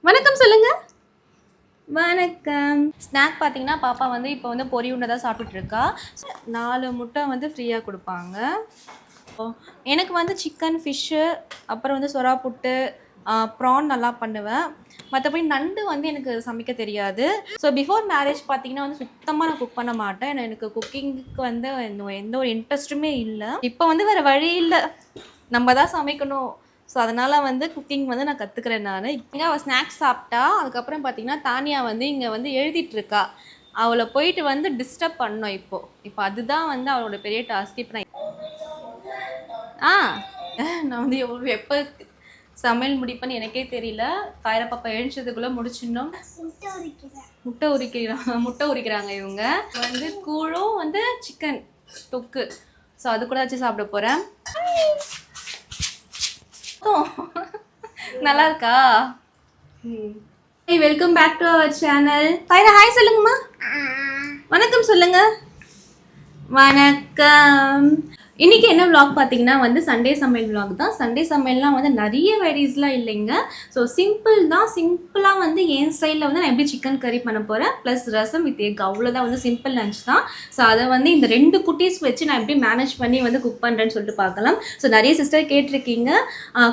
வணக்கம் சொல்லுங்க. வணக்கம். ஸ்நாக் பார்த்தீங்கன்னா பாப்பா வந்து இப்போ வந்து பொரி உருண்டை தான் சாப்பிட்டுட்டு இருக்கா. 4 முட்டை வந்து ஃப்ரீயாக கொடுப்பாங்க. எனக்கு வந்து சிக்கன், ஃபிஷ்ஷு, அப்புறம் வந்து சொரா புட்டு, ப்ரான் நல்லா பண்ணுவேன். மற்றபடி நண்டு வந்து எனக்கு சமைக்க தெரியாது. ஸோ பிஃபோர் மேரேஜ் பார்த்தீங்கன்னா வந்து சுத்தமாக நான் குக் பண்ண மாட்டேன். எனக்கு குக்கிங்க்கு வந்து எந்த ஒரு இன்ட்ரெஸ்ட்டுமே இல்லை. இப்போ வந்து வேறு வழி இல்லை, நம்ம தான் சமைக்கணும். ஸோ அதனால் வந்து குக்கிங் வந்து நான் கற்றுக்கிறேன். இங்கே அவள் ஸ்நாக்ஸ் சாப்பிட்டா. அதுக்கப்புறம் பார்த்தீங்கன்னா தானியா வந்து இங்கே வந்து எழுதிட்டுருக்கா. அவளை போயிட்டு வந்து டிஸ்டர்ப் பண்ணோம். இப்போ அதுதான் வந்து அவளோட பெரிய டாஸ்க். இப்போ நான் வந்து எப்போ சமையல் முடிப்பேன்னு எனக்கே தெரியல. காயர பாப்பா எழுந்ததுக்குள்ளே முடிச்சிடணும். முட்டை உரிக்கிறாங்க இவங்க. வந்து கூழும் வந்து சிக்கன் தொக்கு. ஸோ அது கூட வச்சு சாப்பிட போகிறேன். நல்லா இருக்கா? Welcome back to our channel. Tahira hi சொல்லுங்கம்மா. வணக்கம் சொல்லுங்க. வணக்கம். இன்றைக்கி என்ன விளாக் பார்த்தீங்கன்னா வந்து சண்டே சமையல் விளாக் தான். சண்டே சமையல்லாம் வந்து நிறைய வெரைட்டிஸ்லாம் இல்லைங்க. ஸோ சிம்பிளாக வந்து என் ஸ்டைலில் வந்து நான் எப்படி சிக்கன் கறி பண்ண போகிறேன், ப்ளஸ் ரசம் வித் எக், அவ்வளோதான். வந்து சிம்பிள் லஞ்ச் தான். ஸோ அதை வந்து இந்த 2 குட்டீஸ் வச்சு நான் எப்படி மேனேஜ் பண்ணி வந்து குக் பண்ணுறேன்னு சொல்லிட்டு பார்க்கலாம். ஸோ நிறைய சிஸ்டர் கேட்டிருக்கீங்க,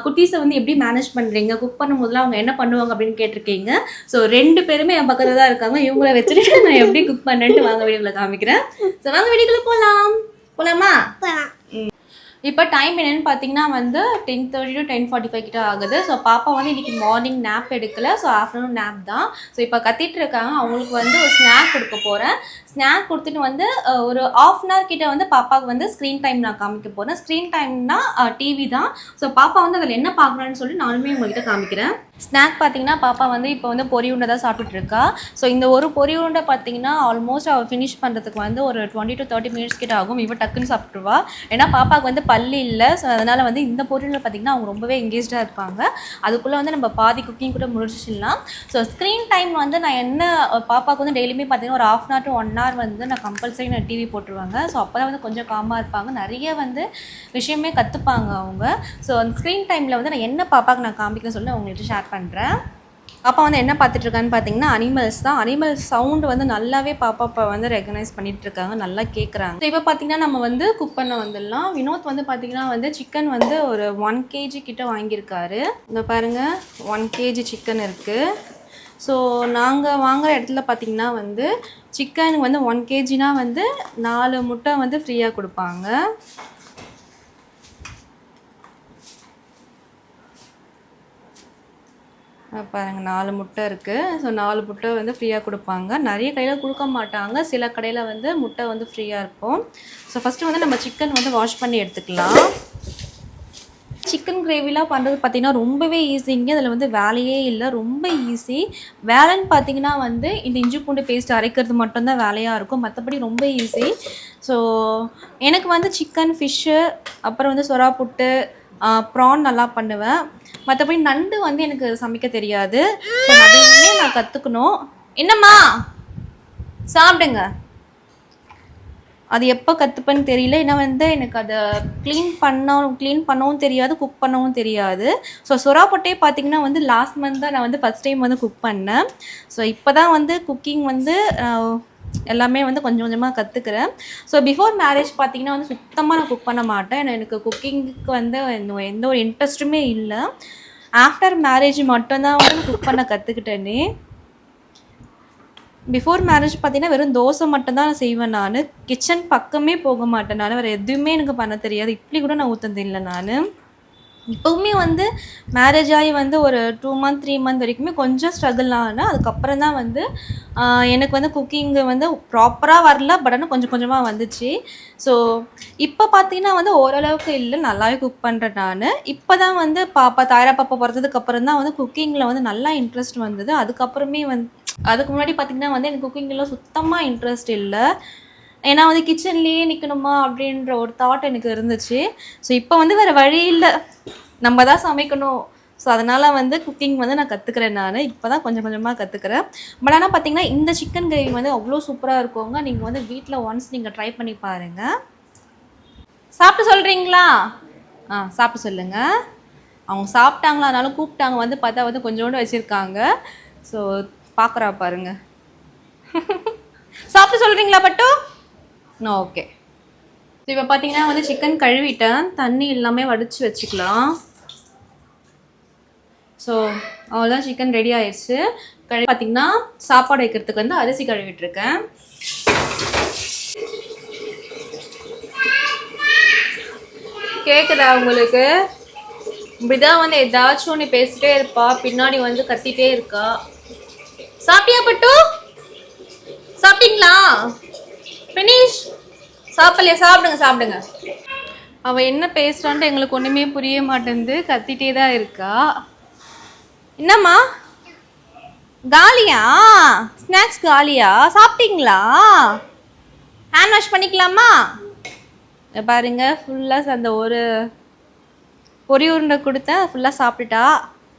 குட்டீஸை வந்து எப்படி மேனேஜ் பண்ணுறீங்க, குக் பண்ணும்போதுலாம் அவங்க என்ன பண்ணுவாங்க அப்படின்னு கேட்டிருக்கீங்க. ஸோ 2 பேருமே என் பக்கத்தில் தான் இருக்காங்க. இவங்கள வச்சுட்டு நான் எப்படி குக் பண்ணுறேன்ட்டு வாங்க வீடியோவில் காமிக்கிறேன். ஸோ வாங்க வீடியோக்குள்ளே போகலாமா? இப்போ டைம் என்னென்னு பார்த்தீங்கன்னா வந்து 10:30 to 10:45 கிட்ட ஆகுது. ஸோ பாப்பா வந்து இன்றைக்கி மார்னிங் நேப் எடுக்கலை. ஸோ ஆஃப்டர்நூன் நேப் தான். ஸோ இப்போ கத்திட்டு இருக்காங்க. அவங்களுக்கு வந்து ஒரு ஸ்நாக் கொடுக்க போகிறேன். ஸ்நாக் கொடுத்துட்டு வந்து ஒரு 1/2 hour கிட்ட வந்து பாப்பாவுக்கு வந்து ஸ்க்ரீன் டைம் நான் காமிக்க போகிறேன். ஸ்க்ரீன் டைம்னா டிவி தான். ஸோ பாப்பா வந்து அதில் என்ன பார்க்குறான்னு சொல்லி நானுமே உங்கள்கிட்ட காமிக்கிறேன். ஸ்நாக் பார்த்தீங்கன்னா பாப்பா வந்து இப்போ வந்து பொரி உருண்டை தான் சாப்பிட்டுட்டு இருக்கா. ஸோ இந்த ஒரு பொரி உருண்டை பார்த்தீங்கன்னா ஆல்மோஸ்ட் அவள் ஃபினிஷ் பண்ணுறதுக்கு வந்து ஒரு 20 to 30 minutes கிட்ட ஆகும். இவள் டக்குன்னு சாப்பிட்ருவா. ஏன்னா பாப்பாவுக்கு வந்து பல்லு இல்லை. ஸோ அதனால் வந்து இந்த பொரி உருண்டை பார்த்திங்கன்னா அவங்க ரொம்பவே எங்கேஜாக இருப்பாங்க. அதுக்குள்ளே வந்து நம்ம பாதி குக்கிங் கூட முடிச்சிடலாம். ஸோ ஸ்க்ரீன் டைம் வந்து நான் என்ன பாப்பாவுக்கு வந்து டெய்லியுமே பார்த்தீங்கன்னா ஒரு 1/2 hour to 1 hour வந்து நான் கம்பல்சரி நான் டிவி போட்டுருவாங்க. ஸோ அப்போ தான் வந்து கொஞ்சம் காமாக இருப்பாங்க. நிறைய வந்து விஷயமே கற்றுப்பாங்க அவங்க. ஸோ அந்த ஸ்க்ரீன் டைமில் வந்து நான் என்ன பாப்பாவுக்கு நான் காமிக்கணும்னு சொல்லி அவங்கள்ட்ட ஷேர் பண்ணுறேன். அப்பா வந்து என்ன பார்த்துட்ருக்கான்னு பார்த்தீங்கன்னா அனிமல்ஸ் தான். அனிமல்ஸ் சவுண்டு வந்து நல்லாவே பாப்பா வந்து ரெகனைஸ் பண்ணிகிட்ருக்காங்க, நல்லா கேட்குறாங்க. இப்போ பார்த்தீங்கன்னா நம்ம வந்து குக் பண்ண வந்துடலாம். வினோத் வந்து பார்த்திங்கன்னா வந்து சிக்கன் வந்து ஒரு 1 kg கிட்ட வாங்கியிருக்காரு. இந்த பாருங்கள் 1 kg சிக்கன் இருக்குது. ஸோ நாங்கள் வாங்குகிற இடத்துல பார்த்திங்கன்னா வந்து சிக்கனுக்கு வந்து 1 kgனா வந்து 4 முட்டை வந்து ஃப்ரீயாக கொடுப்பாங்க. பாருங்கள் 4 முட்டை இருக்குது. ஸோ 4 முட்டை வந்து ஃப்ரீயாக கொடுப்பாங்க. நிறைய கடையில் கொடுக்க மாட்டாங்க, சில கடையில் வந்து முட்டை வந்து ஃப்ரீயாக இருக்கும். ஸோ ஃபஸ்ட்டு வந்து நம்ம சிக்கன் வந்து வாஷ் பண்ணி எடுத்துக்கலாம். சிக்கன் கிரேவிலாம் பண்ணுறது பார்த்திங்கன்னா ரொம்பவே ஈஸிங்க. அதில் வந்து வேலையே இல்லை, ரொம்ப ஈஸி. வேலைன்னு பார்த்திங்கன்னா வந்து இந்த இஞ்சி பூண்டு பேஸ்ட் அரைக்கிறது மட்டும்தான் வேலையாக இருக்கும், மற்றபடி ரொம்ப ஈஸி. ஸோ எனக்கு வந்து சிக்கன், ஃபிஷ்ஷு, அப்புறம் வந்து சொரா புட்டு, ப்ரான் நல்லா பண்ணுவேன். மற்றபடி நண்டு வந்து எனக்கு சமைக்க தெரியாது. ஸோ அதையுமே நான் கற்றுக்கணும். என்னம்மா சாப்பிடுங்க. அது எப்போ கற்றுப்பேன்னு தெரியல. ஏன்னா வந்து எனக்கு அதை க்ளீன் பண்ணவும் தெரியாது, குக் பண்ணவும் தெரியாது. ஸோ சொரா புட்டே பார்த்திங்கன்னா வந்து லாஸ்ட் மந்த் தான் நான் வந்து ஃபஸ்ட் டைம் வந்து குக் பண்ணேன். ஸோ இப்போ தான் வந்து குக்கிங் வந்து எல்லாமே வந்து கொஞ்சம் கொஞ்சமாக கற்றுக்கிறேன். ஸோ பிஃபோர் மேரேஜ் பார்த்திங்கன்னா வந்து சுத்தமாக நான் குக் பண்ண மாட்டேன். எனக்கு குக்கிங்க்கு வந்து எந்த ஒரு இன்ட்ரெஸ்ட்டுமே இல்லை. ஆஃப்டர் மேரேஜ் மட்டும்தான் வந்து குக் பண்ண கற்றுக்கிட்டேனே. பிஃபோர் மேரேஜ் பார்த்திங்கன்னா வெறும் தோசை மட்டும்தான் நான் செய்வேன். நான் கிச்சன் பக்கமே போக மாட்டேன். வேறு எதுவுமே எனக்கு பண்ண தெரியாது. இட்லி கூட நான் ஊற்றுனது இல்லை. நான் இப்போவுமே வந்து மேரேஜ் ஆகி வந்து ஒரு 2 month 3 month வரைக்குமே கொஞ்சம் ஸ்ட்ரகிள் ஆனால் அதுக்கப்புறம் தான் வந்து எனக்கு வந்து குக்கிங்கு வந்து ப்ராப்பராக வரல. பட் ஆனால் கொஞ்சம் கொஞ்சமாக வந்துச்சு. ஸோ இப்போ பார்த்தீங்கன்னா வந்து ஓரளவுக்கு இல்லை, நல்லாவே குக் பண்ணுறேன் நான். இப்போ தான் வந்து தாயரா பாப்பா பிறந்ததுக்கப்புறம் தான் வந்து குக்கிங்கில் வந்து நல்லா இன்ட்ரெஸ்ட் வந்தது. அதுக்கப்புறமே அதுக்கு முன்னாடி பார்த்திங்கன்னா வந்து எனக்கு குக்கிங்கில் சுத்தமாக இன்ட்ரெஸ்ட் இல்லை. ஏன்னா வந்து கிச்சன்லேயே நிற்கணுமா அப்படின்ற ஒரு தாட் எனக்கு இருந்துச்சு. ஸோ இப்போ வந்து வேறு வழி இல்லை, நம்ம தான் சமைக்கணும். ஸோ அதனால் வந்து குக்கிங் வந்து நான் கற்றுக்கிறேன். நான் இப்போ தான் கொஞ்சம் கொஞ்சமாக கற்றுக்கிறேன். பட் ஆனால் பார்த்திங்கன்னா இந்த சிக்கன் கிரேவி வந்து அவ்வளோ சூப்பராக இருக்குங்க. நீங்கள் வந்து வீட்டில் ஒன்ஸ் நீங்கள் ட்ரை பண்ணி பாருங்கள். சாப்பிட்டு சொல்கிறீங்களா? சாப்பிட்டு சொல்லுங்கள். அவங்க சாப்பிட்டாங்களா அதனால கூப்பிட்டாங்க, வந்து பார்த்தா வந்து கொஞ்சோண்டு வச்சுருக்காங்க. ஸோ பார்க்குறா பாருங்க. சாப்பிட்டு சொல்கிறீங்களா பட்டு? ஓகே. ஸோ இப்போ பார்த்தீங்கன்னா வந்து சிக்கன் கழுவிட்டேன், தண்ணி எல்லாமே வடித்து வச்சுக்கலாம். ஸோ அவ்வளோதான், சிக்கன் ரெடி ஆயிடுச்சு. பார்த்தீங்கன்னா சாப்பாடு வைக்கிறதுக்கு வந்து அரிசி கழுவிட்டுருக்கேன். கேட்குதா உங்களுக்கு? இப்படிதான் வந்து ஏதாச்சும் ஒன்று பேசிட்டே இருப்பா, பின்னாடி வந்து கத்திட்டே இருக்கா. சாப்பிட்டியா பட்டு? சாப்பிட்டீங்களா? ஃபினிஷ். சாப்பிடலையா? சாப்பிடுங்க சாப்பிடுங்க. அவள் என்ன பேசுகிறான்ட்டு எங்களுக்கு ஒன்றுமே புரிய மாட்டேங்குது, கத்திட்டே தான் இருக்கா. என்னம்மா காலியா? ஸ்நாக்ஸ் காலியா? சாப்பிட்டீங்களா? ஹேண்ட் வாஷ் பண்ணிக்கலாமா? பாருங்க ஃபுல்லாக அந்த ஒரு பொரி உருண்டை கொடுத்தேன், ஃபுல்லாக சாப்பிட்டுட்டா.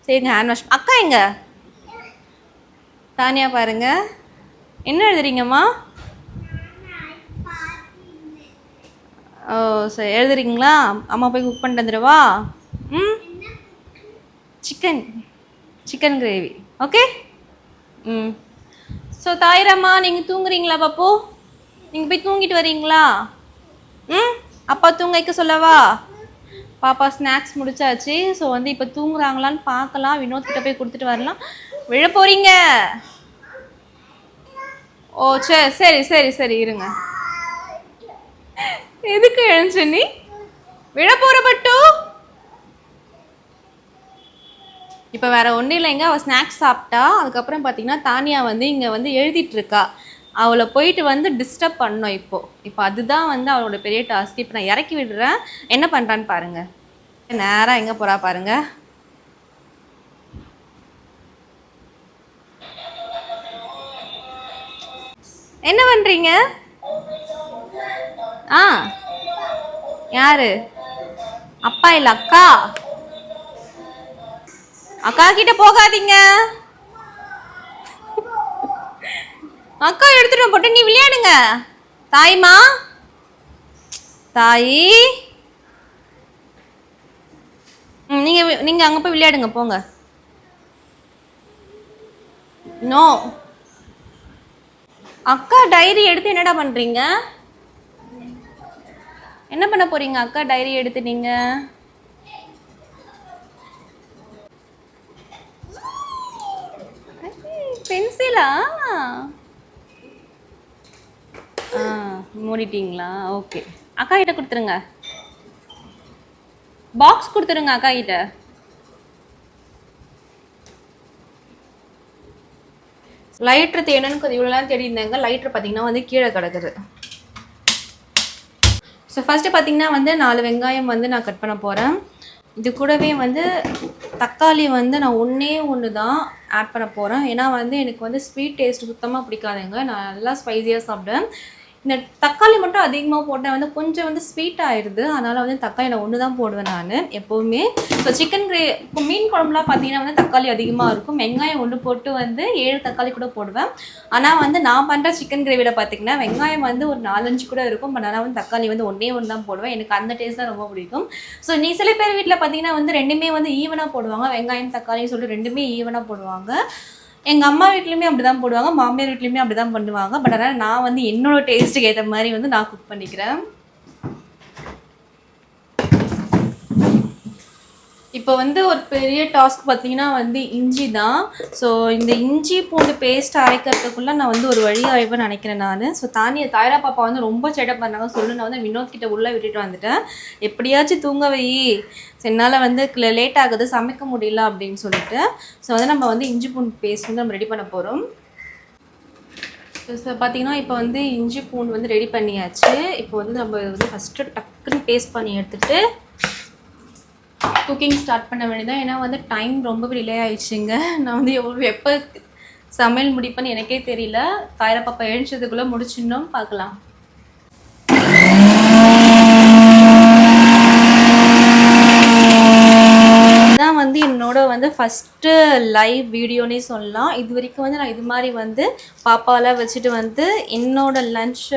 சரிங்க ஹேண்ட் வாஷ். அக்கா எங்க? தானியா பாருங்க என்ன எழுதுறீங்கம்மா? ஓ சரி எழுதுறீங்களா? அம்மா போய் குக் பண்ணிட்டு வந்துடுவா. ம் சிக்கன் கிரேவி. ஓகே. ம் ஸோ தாயிரம்மா நீங்கள் தூங்குறீங்களா பாப்பு? நீங்கள் போய் தூங்கிட்டு வரீங்களா? ம் அப்பா தூங்க வைக்க சொல்லவா? பாப்பா ஸ்நாக்ஸ் முடிச்சாச்சு. ஸோ வந்து இப்போ தூங்குறாங்களான்னு பார்க்கலாம். வினோத் கிட்ட போய் கொடுத்துட்டு வரலாம். விழ போகிறீங்க? ஓ சரி சரி சரி சரி இருங்க. எதுக்கு எழுந்து நீ? விழ போகிற பட்டு? இப்போ வேறு ஒன்றும் இல்லைங்க, அவள் ஸ்நாக்ஸ் சாப்பிட்டா. அதுக்கப்புறம் பார்த்தீங்கன்னா தானியா வந்து இங்கே வந்து எழுதிட்டுருக்கா. அவளை போயிட்டு வந்து டிஸ்டர்ப் பண்ணோம். இப்போ அதுதான் வந்து அவளோட பெரிய டாஸ்க். இப்போ நான் இறக்கி விடுறேன், என்ன பண்ணுறான்னு பாருங்கள். நேராக எங்கே போகிறா பாருங்க. என்ன பண்ணுறீங்க? ஆ யாரு? அப்பா இல்லை அக்கா. அக்கா கிட்ட போகாதீங்க. அக்கா எடுத்துட்டு போட்டு நீ விளையாடுங்க. தாய்மா தாயி நீங்க அங்க போய் விளையாடுங்க போங்க. நோ. அக்கா டைரி எடுத்து என்னடா பண்றீங்க? என்ன பண்ண போறீங்க அக்கா டைரி எடுத்து? நீங்க பென்சிலா? மூடிட்டீங்களா? ஓகே. அக்கா கிட்ட கொடுத்துருங்க, பாக்ஸ் கொடுத்துருங்க அக்கா கிட்ட. லைட்ரு தேடணும்னு இவ்வளோலாம் தேடி இருந்தாங்க. லைட்ரு பார்த்தீங்கன்னா வந்து கீழே கிடக்குது. ஸோ ஃபஸ்ட்டு பார்த்தீங்கன்னா வந்து 4 வெங்காயம் வந்து நான் கட் பண்ண போகிறேன். இது கூடவே வந்து தக்காளி வந்து நான் ஒன்று தான் ஆட் பண்ண போகிறேன். ஏன்னா வந்து எனக்கு வந்து ஸ்வீட் டேஸ்ட் சுத்தமாக பிடிக்காதுங்க, நான் நல்லா ஸ்பைஸியாக சாப்பிட்டேன். இந்த தக்காளி மட்டும் அதிகமாக போட்டேன் வந்து கொஞ்சம் வந்து ஸ்வீட் ஆயிடுது. அதனால் வந்து தக்காளி நான் ஒன்று தான் போடுவேன் நான் எப்போவுமே. ஸோ சிக்கன் இப்போ மீன் குழம்புலாம் பார்த்தீங்கன்னா வந்து தக்காளி அதிகமாக இருக்கும். வெங்காயம் ஒன்று போட்டு வந்து 7 தக்காளி கூட போடுவேன். ஆனால் வந்து நான் பண்ணுற சிக்கன் கிரேவியில் பார்த்தீங்கன்னா வெங்காயம் வந்து ஒரு 4-5 கூட இருக்கும். பட் ஆனால் வந்து தக்காளி வந்து ஒன்று தான் போடுவேன். எனக்கு அந்த டேஸ்ட் தான் ரொம்ப பிடிக்கும். ஸோ நீ சில பேர் வீட்டில் பார்த்தீங்கன்னா வந்து ரெண்டுமே வந்து ஈவனாக போடுவாங்க, வெங்காயம் தக்காளின்னு சொல்லிட்டு ரெண்டுமே ஈவனாக போடுவாங்க. எங்கள் அம்மா வீட்லேயுமே அப்படி தான் போடுவாங்க, மாமியார் வீட்லேயுமே அப்படி தான் பண்ணுவாங்க. பட் அதனால் நான் வந்து என்னோடய டேஸ்ட்டுக்கு ஏற்ற மாதிரி வந்து நான் குக் பண்ணிக்கிறேன். இப்போ வந்து ஒரு பெரிய டாஸ்க் பார்த்தீங்கன்னா வந்து இஞ்சி தான். ஸோ இந்த இஞ்சி பூண்டு பேஸ்ட் அரைக்கிறதுக்குள்ளே நான் வந்து ஒரு வழி ஆயிடுவேன்னு நினைக்கிறேன் நான். ஸோ தாயிரா பாப்பா வந்து ரொம்ப செட்டப் பண்ணாங்க. நான் வந்து வினோத் கிட்ட உள்ளே விட்டுட்டு வந்துட்டேன். எப்படியாச்சும் தூங்க வை, என்னால் வந்து லேட் ஆகுது, சமைக்க முடியல அப்படின்னு சொல்லிட்டு. ஸோ வந்து நம்ம வந்து இஞ்சி பூண்டு பேஸ்ட் வந்து நம்ம ரெடி பண்ண போகிறோம். ஸோ பார்த்தீங்கன்னா இப்போ வந்து இஞ்சி பூண்டு வந்து ரெடி பண்ணியாச்சு. இப்போ வந்து நம்ம வந்து ஃபஸ்ட்டு டக்குன்னு பேஸ்ட் பண்ணி எடுத்துகிட்டு குக்கிங் ஸ்டார்ட் பண்ண வேண்டியதான். ஏன்னா வந்து டைம் ரொம்ப டிலே ஆயிடுச்சுங்க. நான் வந்து எப்போ சமையல் முடிப்பேன்னு எனக்கே தெரியல. தாயிரா பாப்பா எழுந்ததுக்குள்ளே முடிச்சிடணும், பார்க்கலாம். இதான் வந்து என்னோட வந்து ஃபஸ்ட்டு லைவ் வீடியோனே சொல்லலாம். இது வரைக்கும் வந்து நான் இது மாதிரி வந்து பாப்பாலாம் வச்சுட்டு வந்து என்னோட லன்ச்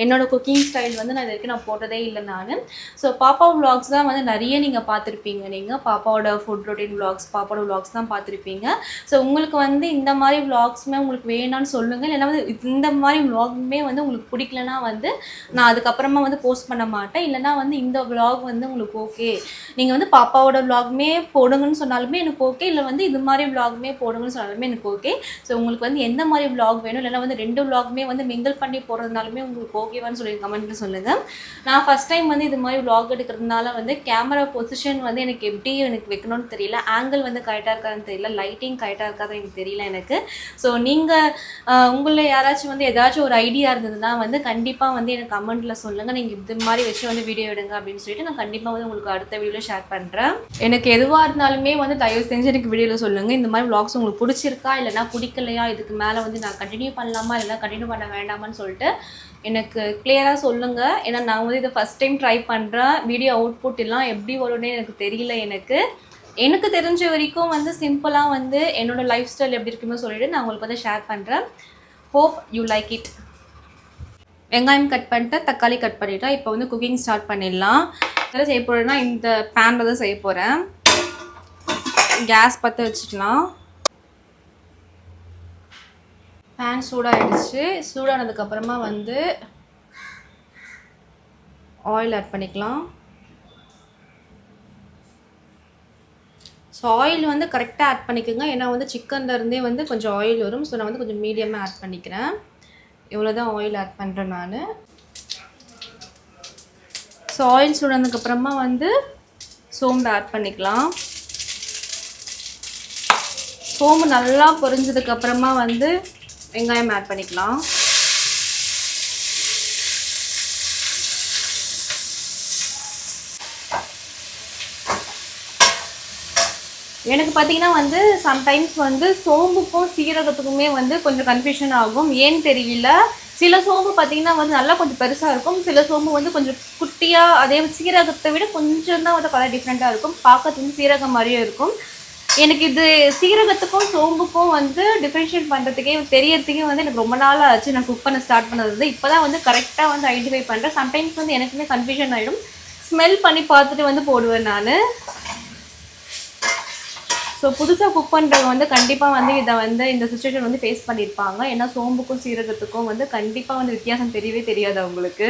என்னோட குக்கிங் ஸ்டைல் வந்து நான் இது வரைக்கும் நான் போட்டதே இல்லை நான். ஸோ பாப்பா விலாக்ஸ் தான் வந்து நிறைய நீங்கள் பார்த்துருப்பீங்க. நீங்கள் பாப்பாவோட ஃபுட் ரொட்டீன் விலாக்ஸ், பாப்பாவோட விலாக்ஸ் தான் பார்த்துருப்பீங்க. ஸோ உங்களுக்கு வந்து இந்த மாதிரி விலாக்ஸுமே உங்களுக்கு வேணான்னு சொல்லுங்கள். இல்லைன்னா வந்து இந்த மாதிரி விலாகுமே வந்து உங்களுக்கு பிடிக்கலனா வந்து நான் அதுக்கப்புறமா வந்து போஸ்ட் பண்ண மாட்டேன். இல்லைனா வந்து இந்த விலாக் வந்து உங்களுக்கு ஓகே, நீங்கள் வந்து பாப்பாவோட விலாகுமே போடுங்கன்னு சொன்னாலுமே எனக்கு ஓகே, இல்லை வந்து இது மாதிரி விலாகுமே போடுங்கன்னு சொன்னாலுமே எனக்கு ஓகே. ஸோ உங்களுக்கு வந்து எந்த மாதிரி விலாக் வேணும், இல்லைனா வந்து 2 விலாகுமே வந்து மிங்கிள் பண்ணி போடுறதுனாலுமே உங்களுக்கு ஓகேவான்னு சொல்லி கமெண்ட்டில் சொல்லுங்கள். நான் ஃபஸ்ட் டைம் வந்து இது மாதிரி விலாக் எடுக்கிறதுனால வந்து கேமரா பொசிஷன் வந்து எனக்கு எப்படி எனக்கு வைக்கணும்னு தெரியல, ஆங்கிள் வந்து கரெக்டாக இருக்காதுன்னு தெரியல, லைட்டிங் கரெக்டாக இருக்காது எனக்கு தெரியல எனக்கு. ஸோ நீங்கள் உங்களில் யாராச்சும் வந்து ஏதாச்சும் ஒரு ஐடியா இருந்ததுன்னா வந்து கண்டிப்பாக வந்து எனக்கு கமெண்ட்டில் சொல்லுங்கள். நீங்கள் இது மாதிரி வச்சு வந்து வீடியோ எடுங்க அப்படின்னு சொல்லிட்டு நான் கண்டிப்பாக வந்து உங்களுக்கு அடுத்த வீடியோவில் ஷேர் பண்ணுறேன். எனக்கு எதுவாக இருந்தாலுமே வந்து தயவு செஞ்சு எனக்கு வீடியோவில் சொல்லுங்கள். இந்த மாதிரி விலாக்ஸ் உங்களுக்கு பிடிச்சிருக்கா, இல்லைனா பிடிக்கலையா, இதுக்கு மேலே வந்து நான் கண்டினியூ பண்ணலாமா இல்லைனா கண்டினியூ பண்ண வேண்டாமான்னு சொல்லிட்டு எனக்கு கிளியராக சொல்லுங்கள். ஏன்னா நான் வந்து இதை ஃபஸ்ட் டைம் ட்ரை பண்ணுறேன். வீடியோ அவுட்புட் எல்லாம் எப்படி வரும்னே எனக்கு தெரியல. எனக்கு தெரிஞ்ச வரைக்கும் வந்து சிம்பிளாக வந்து என்னோடய லைஃப் ஸ்டைல் எப்படி இருக்குன்னு சொல்லிவிட்டு நான் உங்களுக்கு வந்து ஷேர் பண்ணுறேன். Hope you like it. வெங்காயம் கட் பண்ணிட்டு தக்காளி கட் பண்ணிவிட்டேன். இப்போ வந்து குக்கிங் ஸ்டார்ட் பண்ணிடலாம். எதாவது செய்ய போகிறேன்னா இந்த பேனில் தான் செய்ய போகிறேன். கேஸ் பற்ற வச்சுக்கலாம். பேன் சூடாகிடுச்சு. சூடானதுக்கப்புறமா வந்து ஆயில் ஆட் பண்ணிக்கலாம். ஸோ ஆயில் வந்து கரெக்டாக ஆட் பண்ணிக்கோங்க. ஏன்னா வந்து சிக்கன்லேருந்தே வந்து கொஞ்சம் ஆயில் வரும். ஸோ நான் வந்து கொஞ்சம் மீடியமாக ஆட் பண்ணிக்கிறேன். இவ்வளோ தான் ஆயில் ஆட் பண்ணுறேன் நான். ஸோ ஆயில் சூடானதுக்கப்புறமா வந்து சோம்பு ஆட் பண்ணிக்கலாம். சோம்பு நல்லா பொரிஞ்சதுக்கப்புறமா வந்து வெங்காயம் ஆட் பண்ணிக்கலாம். எனக்கு பார்த்தீங்கன்னா வந்து சம்டைம்ஸ் வந்து சோம்புக்கும் சீரகத்துக்குமே வந்து கொஞ்சம் கன்ஃபியூஷன் ஆகும். ஏன்னு தெரியல. சில சோம்பு பார்த்தீங்கன்னா வந்து நல்லா கொஞ்சம் பெருசாக இருக்கும், சில சோம்பு வந்து கொஞ்சம் குட்டியாக, அதே சீரகத்தை விட கொஞ்சம் தான் வந்து கலர் டிஃப்ரெண்ட்டாக இருக்கும். பார்க்கறது வந்து சீரகம் மாதிரியே இருக்கும். எனக்கு இது சீரகத்துக்கும் சோம்புக்கும் வந்து டிஃப்ரென்ஷியேட் பண்ணுறதுக்கே தெரியறதுக்கே வந்து எனக்கு ரொம்ப நாள் ஆச்சு. நான் குக் பண்ண ஸ்டார்ட் பண்ணது இப்போ தான் வந்து கரெக்டாக வந்து ஐடென்டிஃபை பண்ணுறேன். சம்டைம்ஸ் வந்து எனக்குமே கன்ஃபியூஷன் ஆகிடும். ஸ்மெல் பண்ணி பார்த்துட்டு வந்து போடுவேன் நான். ஸோ புதுசாக குக் பண்ணுறவங்க வந்து கண்டிப்பாக வந்து இதை வந்து இந்த சுச்சுவேஷன் வந்து ஃபேஸ் பண்ணியிருப்பாங்க. ஏன்னா சோம்புக்கும் சீரகத்துக்கும் வந்து கண்டிப்பாக வந்து வித்தியாசம் தெரியவே தெரியாது அவங்களுக்கு.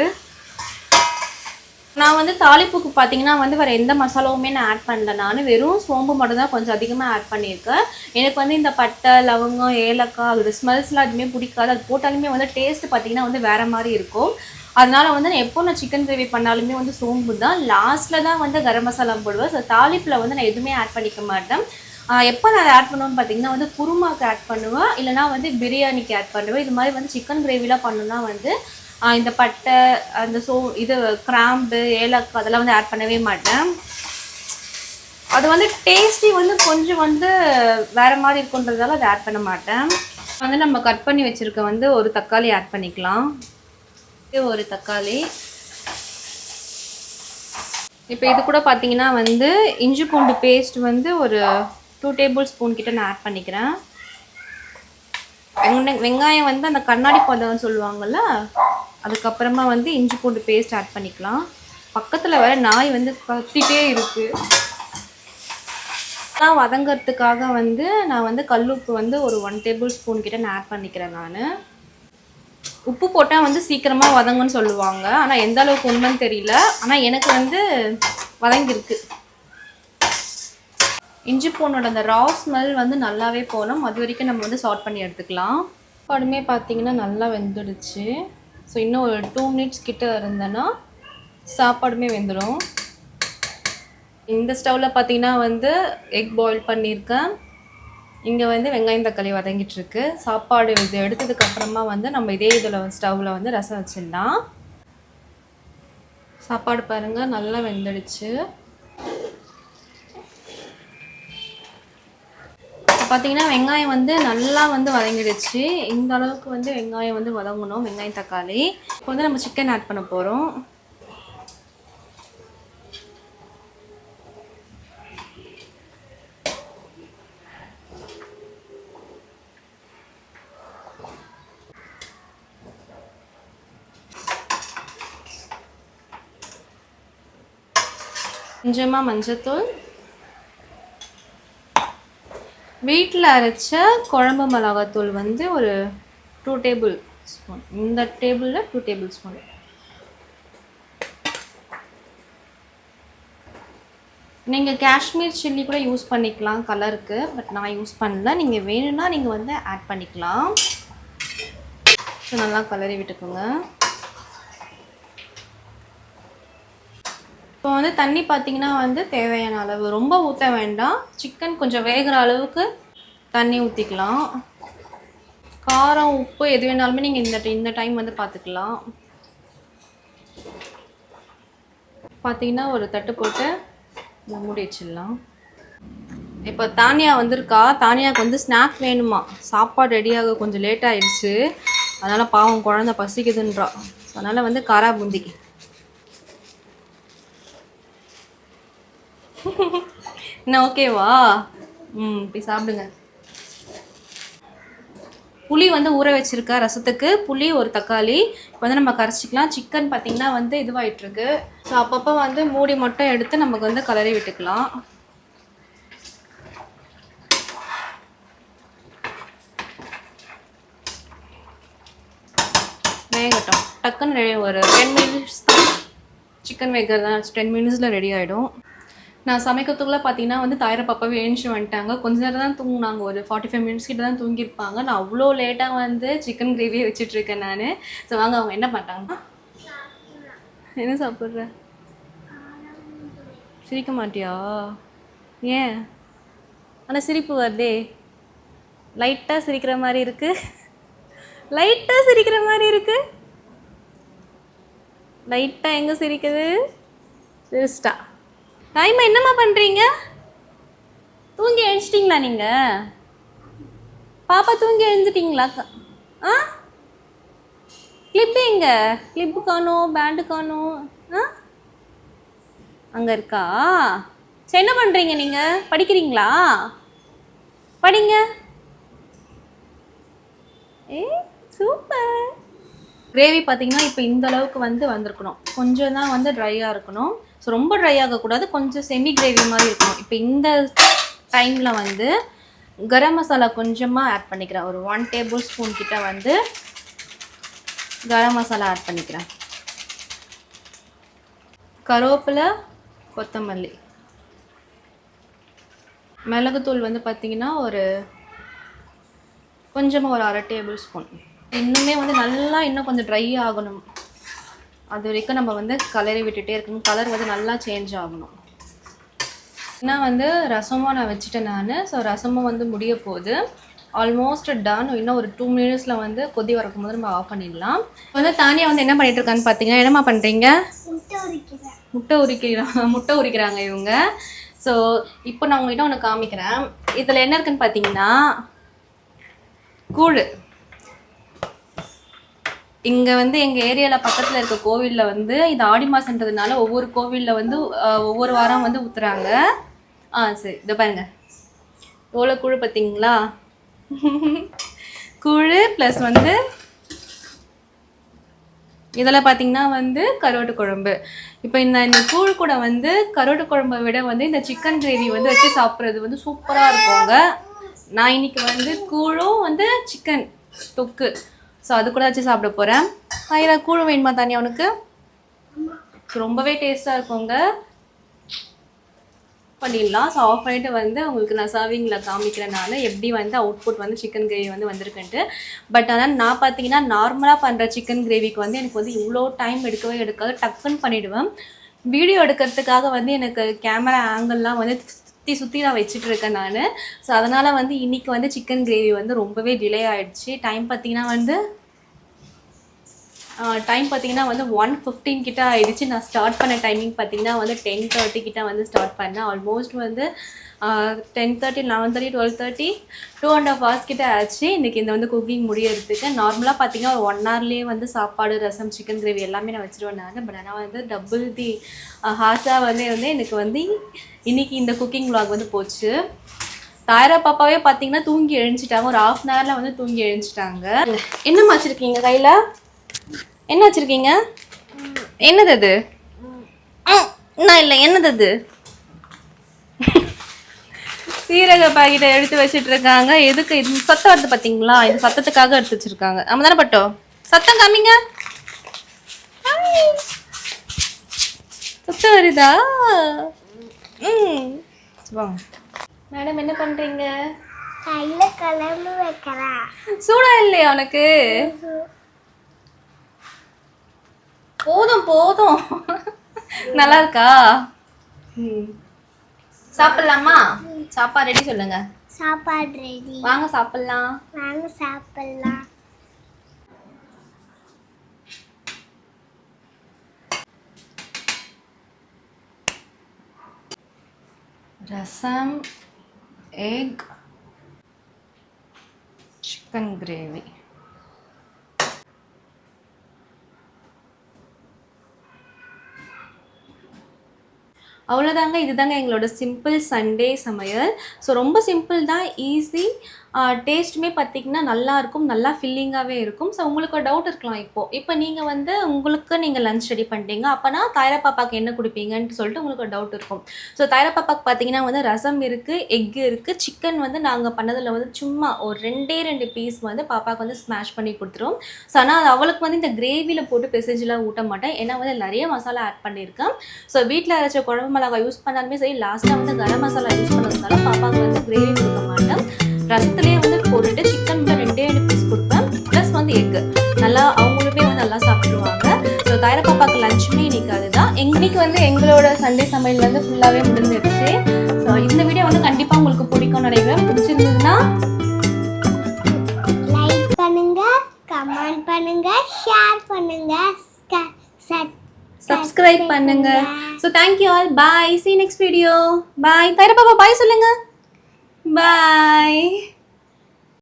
நான் வந்து தாளிப்புக்கு பார்த்தீங்கன்னா வந்து வேறு எந்த மசாலாவுமே நான் ஆட் பண்ணல. நான் வெறும் சோம்பு மட்டும் தான் கொஞ்சம் அதிகமாக ஆட் பண்ணியிருக்கேன். எனக்கு வந்து இந்த பட்டை, லவங்கம், ஏலக்காய் அதோட ஸ்மெல்ஸ்லாம் எதுவுமே பிடிக்காது. அது போட்டாலுமே வந்து டேஸ்ட்டு பார்த்தீங்கன்னா வந்து வேறு மாதிரி இருக்கும். அதனால் வந்து நான் எப்போ சிக்கன் கிரேவி பண்ணாலுமே வந்து சோம்பு தான். லாஸ்ட்டில் தான் வந்து கரம் மசாலா போடுவேன். ஸோ தாளிப்பில் வந்து நான் எதுவுமே ஆட் பண்ணிக்க மாட்டேன். எப்போ நான் ஆட் பண்ணுவேன்னு பார்த்தீங்கன்னா வந்து குருமாவுக்கு ஆட் பண்ணுவேன், இல்லைனா வந்து பிரியாணிக்கு ஆட் பண்ணுவேன். இது மாதிரி வந்து சிக்கன் கிரேவிலாம் பண்ணணுன்னா வந்து இந்த பட்டை, அந்த இது கிராம்பு, ஏலக்காய் அதெல்லாம் வந்து ஆட் பண்ணவே மாட்டேன். அது வந்து டேஸ்டி வந்து கொஞ்சம் வந்து வேறு மாதிரி இருக்குன்றதால அதை ஆட் பண்ண மாட்டேன். வந்து நம்ம கட் பண்ணி வச்சுருக்க வந்து ஒரு தக்காளி ஆட் பண்ணிக்கலாம். ஒரு தக்காளி. இப்போ இது கூட பார்த்தீங்கன்னா வந்து இஞ்சி பூண்டு பேஸ்ட் வந்து ஒரு 2 டேபிள் ஸ்பூன் கிட்ட நான் ஆட் பண்ணிக்கிறேன். வெங்காயம் வந்து அந்த கண்ணாடி பதம்னு சொல்லுவாங்கள்ல, அதுக்கப்புறமா வந்து இஞ்சி பூண்டு பேஸ்ட் ஆட் பண்ணிக்கலாம். பக்கத்தில் வேற நாய் வந்து கத்திட்டே இருக்குது. நான் வதங்கிறதுக்காக வந்து நான் வந்து கல்லுப்பு வந்து ஒரு 1 டேபிள் ஸ்பூன் கிட்ட நான் ஆட் பண்ணிக்கிறேன். நான் உப்பு போட்டால் வந்து சீக்கிரமாக வதங்குன்னு சொல்லுவாங்க. ஆனால் எந்த அளவுக்கு உண்மைன்னு தெரியல. ஆனால் எனக்கு வந்து வதங்கிருக்கு. இஞ்சி பூண்டோட அந்த ரா ஸ்மெல் வந்து நல்லாவே போகணும். அது வரைக்கும் நம்ம வந்து சார்ட் பண்ணி எடுத்துக்கலாம். சாப்பாடுமே பார்த்தீங்கன்னா நல்லா வெந்துடுச்சு. ஸோ இன்னும் ஒரு 2 மினிட்ஸ் கிட்ட இருந்தேன்னா சாப்பாடுமே வெந்துடும். இந்த ஸ்டவ்வில் பார்த்தீங்கன்னா வந்து எக் பாயில் பண்ணியிருக்கேன். இங்கே வந்து வெங்காயம் தக்காளி வதங்கிட்டுருக்கு. சாப்பாடு இது எடுத்ததுக்கப்புறமா வந்து நம்ம இதே இதில் ஸ்டவ்வில் வந்து ரசம் வச்சிடலாம். சாப்பாடு பாருங்கள் நல்லா வெந்துடுச்சு. பார்த்தீங்கன்னா வெங்காயம் வந்து நல்லா வந்து வதங்கிடுச்சு. இந்த அளவுக்கு வந்து வெங்காயம் வந்து வதங்கணும், வெங்காயம் தக்காளி. இப்போ வந்து நம்ம சிக்கன் ஆட் பண்ண போகிறோம். கொஞ்சமாக மஞ்சத்தூள், வீட்டில் அரைச்ச குழம்பு மிளகாத்தூள் வந்து ஒரு 2 டேபிள் ஸ்பூன், இந்த டேபிளில் 2 டேபிள் ஸ்பூன். நீங்கள் காஷ்மீர் சில்லி கூட யூஸ் பண்ணிக்கலாம் கலருக்கு, பட் நான் யூஸ் பண்ணல. நீங்கள் வேணும்னா நீங்கள் வந்து ஆட் பண்ணிக்கலாம். ஸோ நல்லா கலரி விட்டுக்கோங்க. இப்போ வந்து தண்ணி பார்த்தீங்கன்னா வந்து தேவையான அளவு, ரொம்ப ஊற்ற வேண்டாம். சிக்கன் கொஞ்சம் வேகிற அளவுக்கு தண்ணி ஊற்றிக்கலாம். காரம் உப்பு எது வேணாலுமே நீங்கள் இந்த டைம் வந்து பார்த்துக்கலாம். பார்த்தீங்கன்னா ஒரு தட்டு போட்டு மூடி வச்சிடலாம். இப்போ தானியா வந்திருக்கா. தானியாவுக்கு வந்து ஸ்நாக் வேணுமா, சாப்பாடு ரெடியாக கொஞ்சம் லேட் ஆயிடுச்சு. அதனால் பாவம் குழந்தை பசிக்குதுன்றா. அதனால் வந்து காரா பூந்தி. என்ன ஓகேவா? போய் சாப்பிடுங்க. புளி வந்து ஊற வச்சுருக்கா ரசத்துக்கு. புளி, ஒரு தக்காளி இப்போ வந்து நம்ம கரைச்சிக்கலாம். சிக்கன் பார்த்திங்கன்னா வந்து இதுவாகிட்டுருக்கு. ஸோ அப்பப்போ வந்து மூடி மட்டும் எடுத்து நமக்கு வந்து கலரி விட்டுக்கலாம். வேகட்டும். டக்குன்னு ஒரு 10 மினிட்ஸ் தான் சிக்கன் வேகிறது தான். 10 மினிட்ஸில் ரெடி ஆகிடும். நான் சமைக்கிறதுக்குள்ளே பார்த்தீங்கன்னா வந்து தாயிர பாப்பாவே எழுந்துச்சு வந்துட்டாங்க. கொஞ்ச நேரம் தான் தூங்கினாங்க, ஒரு 45 மினிட்ஸ் கிட்ட தான் தூங்கியிருப்பாங்க. நான் அவ்வளோ லேட்டாக வந்து சிக்கன் கிரேவியை வச்சுட்ருக்கேன் நான். ஸோ வாங்க அவங்க என்ன பண்ணிட்டாங்கன்னா, என்ன சாப்பிட்ற? சிரிக்க மாட்டியா? ஏன்? ஆனால் சிரிப்பு வருதே, லைட்டாக சிரிக்கிற மாதிரி இருக்குது. லைட்டாக சிரிக்கிற மாதிரி இருக்குது. லைட்டாக எங்கே சிரிக்குது? சிரிச்சிட்டா. டைம் என்னம்மா பண்ணுறீங்க? தூங்கி எழுச்சிட்டிங்களா நீங்கள்? பாப்பா தூங்கி எழுந்துட்டிங்களா? கிளிப்பு எங்கே? கிளிப்பு காணும், பேண்டு காணும். அங்கே இருக்கா? சரி, என்ன பண்ணுறீங்க நீங்கள்? படிக்கிறீங்களா? படிங்க. சூப்பர். கிரேவி பார்த்தீங்கன்னா இப்போ இந்த அளவுக்கு வந்து வந்திருக்கணும். கொஞ்சம் தான் வந்து ட்ரையாக இருக்கணும். ஸோ ரொம்ப ட்ரை ஆகக்கூடாது, கொஞ்சம் செமி கிரேவி மாதிரி இருக்கணும். இப்போ இந்த டைமில் வந்து கரம் மசாலா கொஞ்சமாக ஆட் பண்ணிக்கிறேன். ஒரு 1 டேபிள் ஸ்பூன் கிட்ட வந்து கரம் மசாலா ஆட் பண்ணிக்கிறேன். கருவேப்பிலை, கொத்தமல்லி, மிளகுத்தூள் வந்து பார்த்திங்கன்னா ஒரு கொஞ்சமாக ஒரு 1/2 டேபிள் ஸ்பூன். இன்னுமே வந்து நல்லா இன்னும் கொஞ்சம் ட்ரை ஆகணும். அது வரைக்கும் நம்ம வந்து கலரி விட்டுட்டே இருக்கணும். கலர் வந்து நல்லா சேஞ்ச் ஆகணும். ஏன்னா வந்து ரசமும் நான் வச்சுட்டேன் நான். ஸோ ரசமும் வந்து முடிய போகுது. Almost done. இன்னும் ஒரு 2 மினிட்ஸில் வந்து கொதி வரக்கும் போது நம்ம ஆஃப் பண்ணிடலாம். வந்து தானியா வந்து என்ன பண்ணிட்டு இருக்கான்னு பார்த்தீங்கன்னா, என்னம்மா பண்ணுறீங்க? முட்டை உரிக்கிறாங்க இவங்க. ஸோ இப்போ நான் உங்கள்கிட்ட ஒன்று காமிக்கிறேன். இதில் என்ன இருக்குன்னு பார்த்தீங்கன்னா, கூழ். இங்கே வந்து எங்கள் ஏரியாவில் பக்கத்தில் இருக்க கோவிலில் வந்து இது ஆடி மாதன்றதுனால ஒவ்வொரு கோவிலில் வந்து ஒவ்வொரு வாரம் வந்து ஊற்றுறாங்க. சரி, இதை பாருங்க, எவ்வளோ கூழ் பார்த்தீங்களா? கூழ் ப்ளஸ் வந்து இதில் பார்த்தீங்கன்னா வந்து கருவாட்டு குழம்பு. இப்போ இந்த கூழ் கூட வந்து கருவாட்டு குழம்பை விட வந்து இந்த சிக்கன் கிரேவி வந்து வச்சு சாப்பிட்றது வந்து சூப்பராக இருக்குங்க. நான் இன்னைக்கு வந்து கூழும் வந்து சிக்கன் தொக்கு, ஸோ அது கூட வச்சு சாப்பிட போகிறேன். இதில் கூழ் வேணுமா தானே அவனுக்கு? ஸோ ரொம்பவே டேஸ்ட்டாக இருக்குங்க. பண்ணிடலாம். ஸோ ஆஃப் பண்ணிட்டு வந்து உங்களுக்கு நான் சர்விங்கில் காமிக்கிறேன் நான் எப்படி வந்து அவுட்புட் வந்து சிக்கன் கிரேவி வந்து வந்திருக்குன்ட்டு. பட் ஆனால் நான் பார்த்தீங்கன்னா நார்மலாக பண்ணுற சிக்கன் கிரேவிக்கு வந்து எனக்கு வந்து இவ்வளோ டைம் எடுக்காது, டக்குன்னு பண்ணிவிடுவேன். வீடியோ எடுக்கிறதுக்காக வந்து எனக்கு கேமரா ஆங்கிள்லாம் வந்து சுற்றி நான் வச்சுட்ருக்கேன் நான். ஸோ அதனால் வந்து இன்றைக்கி வந்து சிக்கன் கிரேவி வந்து ரொம்பவே டிலே ஆகிடுச்சு. டைம் பார்த்திங்கன்னா வந்து 1:15 கிட்ட ஆகிடுச்சு. நான் ஸ்டார்ட் பண்ண டைமிங் பார்த்திங்கன்னா வந்து 10:30 கிட்ட வந்து ஸ்டார்ட் பண்ணேன். ஆல்மோஸ்ட் வந்து 10:30, 11:30, 12:30, 2.5 hours கிட்ட ஆச்சு இன்றைக்கி இந்த வந்து குக்கிங் முடியறதுக்கு. நார்மலாக பார்த்திங்கன்னா ஒரு 1 hourலேயே வந்து சாப்பாடு, ரசம், சிக்கன் கிரேவி எல்லாமே நான் வச்சுருவேன் நான். பட் ஆனால் வந்து டபுள் தி ஹார்ஸாக வந்து எனக்கு வந்து இன்றைக்கி இந்த குக்கிங் vlog வந்து போச்சு. தாயரா பாப்பாவே பார்த்தீங்கன்னா தூங்கி எழுந்துச்சிட்டாங்க. ஒரு 1/2 hourல வந்து தூங்கி எழுந்துச்சிட்டாங்க. என்னம்மா வச்சுருக்கீங்க கையில்? என்ன வச்சுருக்கீங்க? என்னது அது? நான் இல்லை, என்னது அது? சீரக பாக்கெட்டை எடுத்து வச்சிட்டு இருக்காங்க. எதுக்கு இது சத்தம் வருது பார்த்தீங்களா? இது சத்தத்துக்காக எடுத்து வச்சிருக்காங்க. நம்ம தானே பட்டோம். சத்தம் காமிங்க. சத்தம் வருதா? வாங்க மேடம், என்ன பண்றீங்க? கையில கலந்து வைக்கிறேன். சூடா இல்லையா உனக்கு? போதும் போதும். நல்லா இருக்கா? சாப்பிடலாமா? சாப்பாடு ரெடி சொல்லுங்க. சாப்பாடு ரெடி. வாங்க சாப்பிடலாம். வாங்க சாப்பிடலாம். ரசம், எக், சிக்கன் கிரேவி. அவ்வளோதாங்க. இதுதாங்க எங்களோட சிம்பிள் சண்டே சமையல். ஸோ ரொம்ப சிம்பிள் தான், ஈஸி. டேஸ்ட்டுமே பார்த்திங்கன்னா நல்லாயிருக்கும், நல்லா ஃபில்லிங்காகவே இருக்கும். ஸோ உங்களுக்கு ஒரு டவுட் இருக்கலாம். இப்போ நீங்கள் வந்து நீங்கள் லஞ்ச் ரெடி பண்ணிட்டீங்க, அப்போனா தாயரா பாப்பாவுக்கு என்ன கொடுப்பீங்கன்னு சொல்லிட்டு உங்களுக்கு ஒரு டவுட் இருக்கும். ஸோ தாயரா பாப்பாவுக்கு பார்த்தீங்கன்னா வந்து ரசம் இருக்குது, எக் இருக்குது, சிக்கன் வந்து நாங்கள் பண்ணதில் வந்து சும்மா ஒரு 2 பீஸ் வந்து பாப்பாவுக்கு வந்து ஸ்மாஷ் பண்ணி கொடுத்துருவோம். ஸோ ஆனால் அது அவளுக்கு வந்து இந்த கிரேவியில் போட்டு பெசேஜெலாம் ஊட்ட மாட்டேன், ஏன்னா வந்து நிறைய மசாலா ஆட் பண்ணியிருக்கேன். ஸோ வீட்டில் அரைச்ச குழம்பு மிளகாய் யூஸ் பண்ணாலுமே சரி, லாஸ்ட்டாக வந்து கரம் மசாலா யூஸ் பண்ணதுனால பாப்பாவுக்கு வந்து கிரேவி கொடுக்க மாட்டேன். ரசத்துலேயே வந்து போட்டுட்டு சிக்கன் வந்து 2 பீஸ் கொடுப்பேன், ப்ளஸ் வந்து எக்கு. நல்லா அவங்களுமே வந்து நல்லா சாப்பிடுவாங்க. ஸோ தாயரா பாப்பாவுக்கு லஞ்சுமே இன்னைக்கு அதுதான். இன்னைக்கு வந்து எங்களோட சண்டே சமையல் வந்து ஃபுல்லாகவே முடிஞ்சிருச்சு. ஸோ இந்த வீடியோ வந்து கண்டிப்பாக உங்களுக்கு பிடிக்கும் நினைக்கிறேன். பிடிச்சிருந்ததுன்னா லைக் பண்ணுங்க, கமெண்ட் பண்ணுங்க, ஷேர் பண்ணுங்க, சப்ஸ்கிரைப் பண்ணுங்க. So thank you all. Bye. See you next video. பாய். தாயரா பாப்பா பாய் சொல்லுங்க. பாய்.